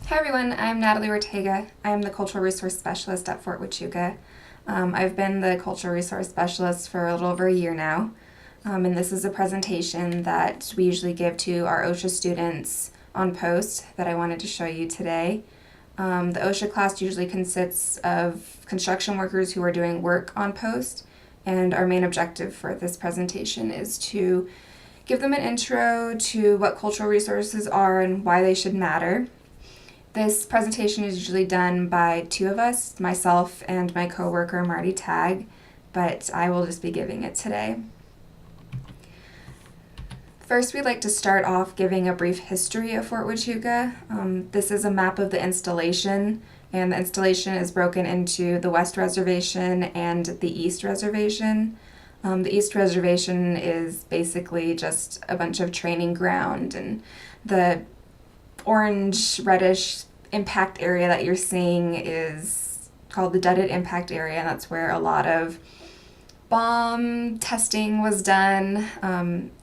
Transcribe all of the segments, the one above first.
Hi everyone, I'm Natalie Ortega. I'm the Cultural Resource Specialist at Fort Huachuca. I've been the Cultural Resource Specialist for a little over a year now, and this is a presentation that we usually give to our OSHA students on post that I wanted to show you today. The OSHA class usually consists of construction workers who are doing work on post, and our main objective for this presentation is to give them an intro to what cultural resources are and why they should matter. This presentation is usually done by two of us, myself and my coworker Marty Tagg, but I will just be giving it today. First, we'd like to start off giving a brief history of Fort Huachuca. This is a map of the installation, and the installation is broken into the West Reservation and the East Reservation. The East Reservation is basically just a bunch of training ground, and the orange reddish impact area that you're seeing is called the Dudded Impact Area, and that's where a lot of bomb testing was done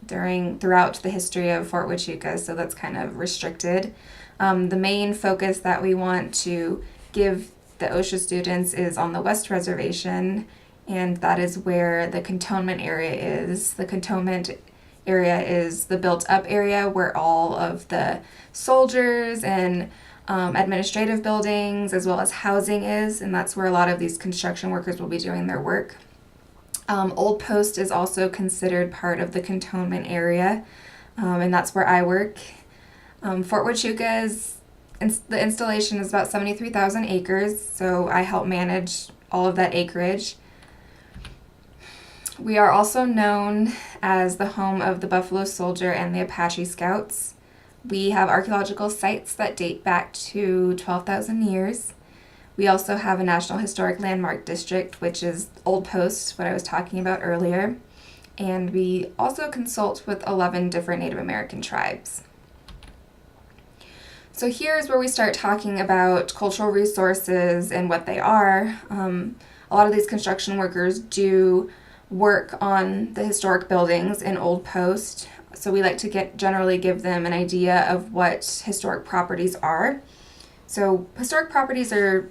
throughout the history of Fort Huachuca, so that's kind of restricted. The main focus that we want to give the OSHA students is on the West Reservation, and that is where the cantonment area is. The cantonment area is the built-up area where all of the soldiers and administrative buildings as well as housing is, and that's where a lot of these construction workers will be doing their work. Old Post is also considered part of the cantonment area, and that's where I work. Fort Huachuca's the installation is about 73,000 acres, so I help manage all of that acreage. We are also known as the home of the Buffalo Soldier and the Apache Scouts. We have archaeological sites that date back to 12,000 years. We also have a National Historic Landmark District, which is Old Post, what I was talking about earlier. And we also consult with 11 different Native American tribes. So here's where we start talking about cultural resources and what they are. A lot of these construction workers do work on the historic buildings in Old Post, so we like to generally give them an idea of what historic properties are. So historic properties are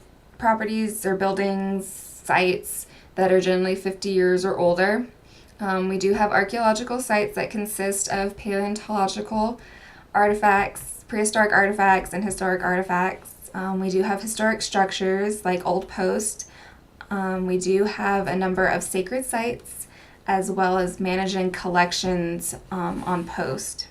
buildings, sites that are generally 50 years or older. We do have archaeological sites that consist of paleontological artifacts, prehistoric artifacts, and historic artifacts. We do have historic structures like Old Post. We do have a number of sacred sites, as well as managing collections on post.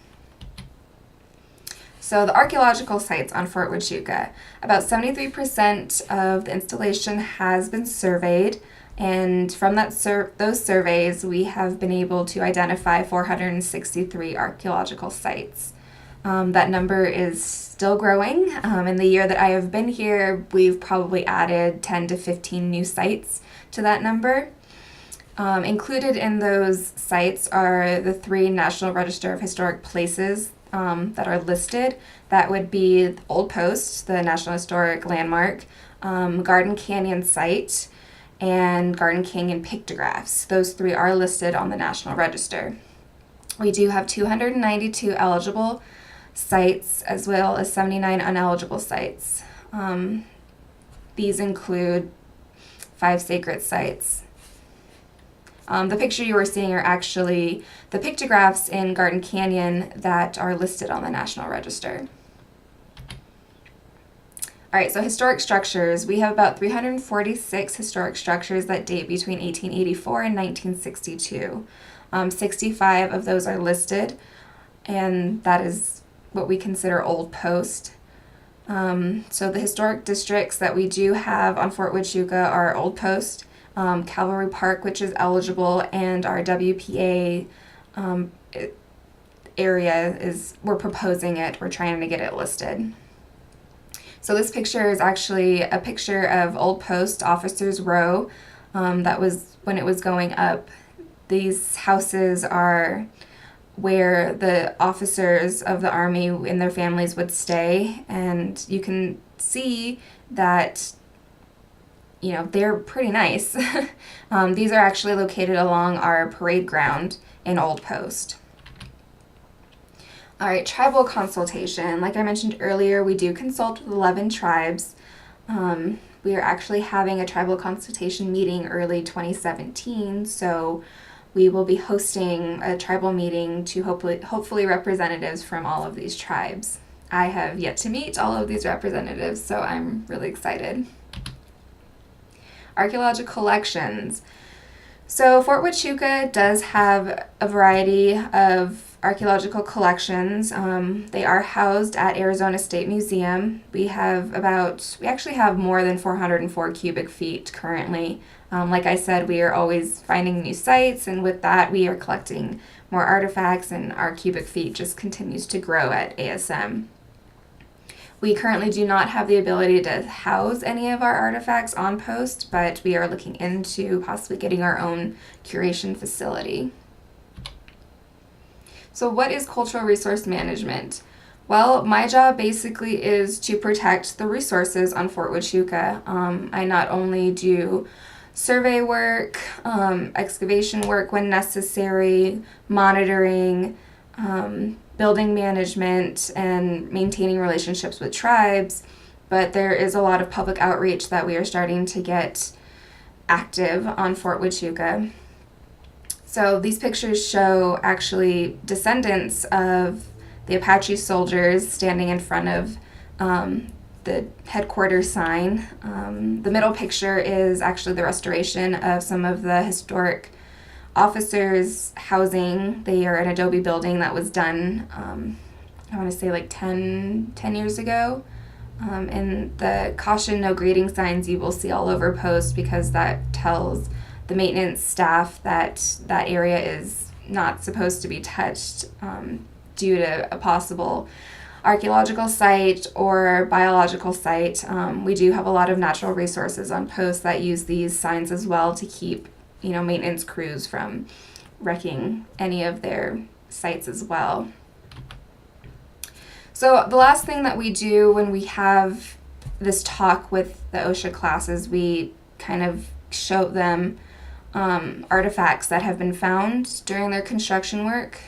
So the archaeological sites on Fort Huachuca, about 73% of the installation has been surveyed, and from those surveys we have been able to identify 463 archaeological sites. That number is still growing. In the year that I have been here, we've probably added 10 to 15 new sites to that number. Included in those sites are the 3 National Register of Historic Places that are listed. That would be Old Post, the National Historic Landmark, Garden Canyon Site, and Garden Canyon Pictographs. Those 3 are listed on the National Register. We do have 292 eligible sites as well as 79 uneligible sites. These include 5 sacred sites. The picture you are seeing are actually the pictographs in Garden Canyon that are listed on the National Register. All right, so historic structures. We have about 346 historic structures that date between 1884 and 1962. 65 of those are listed, and that is what we consider Old Post. So the historic districts that we do have on Fort Huachuca are Old Post, Cavalry Park, which is eligible, and our WPA area we're proposing it. We're trying to get it listed. So this picture is actually a picture of Old Post Officers Row. That was when it was going up. These houses are where the officers of the Army and their families would stay, and you can see that they're pretty nice. These are actually located along our parade ground in Old Post. All right, tribal consultation. Like I mentioned earlier, we do consult with 11 tribes. We are actually having a tribal consultation meeting early 2017, so we will be hosting a tribal meeting to hopefully representatives from all of these tribes. I have yet to meet all of these representatives, so I'm really excited. Archaeological collections. So Fort Huachuca does have a variety of archaeological collections. They are housed at Arizona State Museum. We actually have more than 404 cubic feet currently. Like I said, we are always finding new sites, and with that, we are collecting more artifacts, and our cubic feet just continues to grow at ASM. We currently do not have the ability to house any of our artifacts on post, but we are looking into possibly getting our own curation facility. So what is cultural resource management? Well, my job basically is to protect the resources on Fort Huachuca. I not only do survey work, excavation work when necessary, monitoring, building management, and maintaining relationships with tribes, but there is a lot of public outreach that we are starting to get active on Fort Huachuca. So these pictures show actually descendants of the Apache soldiers standing in front of the headquarters sign. The middle picture is actually the restoration of some of the historic officers' housing. They are an adobe building that was done, I want to say like 10 years ago. And the caution no grading signs you will see all over post, because that tells the maintenance staff that that area is not supposed to be touched due to a possible archaeological site or biological site. We do have a lot of natural resources on post that use these signs as well to keep maintenance crews from wrecking any of their sites as well. So the last thing that we do when we have this talk with the OSHA classes, we kind of show them artifacts that have been found during their construction work.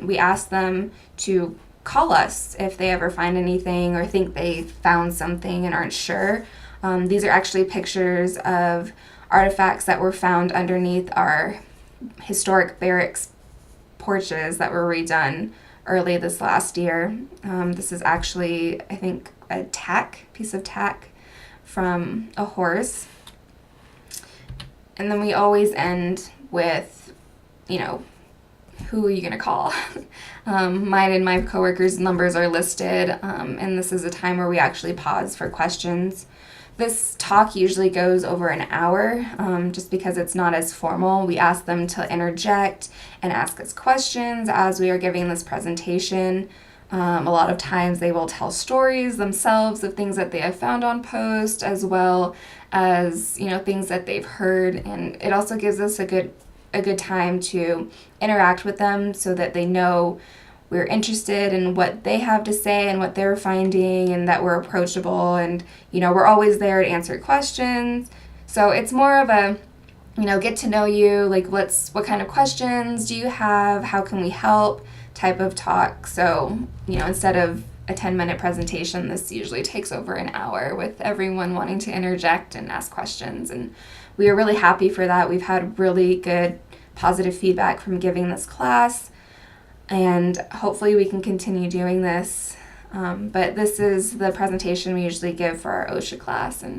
We ask them to call us if they ever find anything or think they found something and aren't sure. These are actually pictures of artifacts that were found underneath our historic barracks porches that were redone early this last year. This is actually, I think, a piece of tack from a horse. And then we always end with, who are you going to call? Mine and my coworkers' numbers are listed, and this is a time where we actually pause for questions. This talk usually goes over an hour, just because it's not as formal. We ask them to interject and ask us questions as we are giving this presentation. A lot of times they will tell stories themselves of things that they have found on post, as well as things that they've heard, and it also gives us a good time to interact with them so that they know we're interested in what they have to say and what they're finding, and that we're approachable, and we're always there to answer questions. So it's more of a get to know you, like what kind of questions do you have, how can we help type of talk. So instead of a 10-minute presentation, this usually takes over an hour with everyone wanting to interject and ask questions, and we are really happy for that. We've had really good positive feedback from giving this class, and hopefully we can continue doing this. But this is the presentation we usually give for our OSHA class. And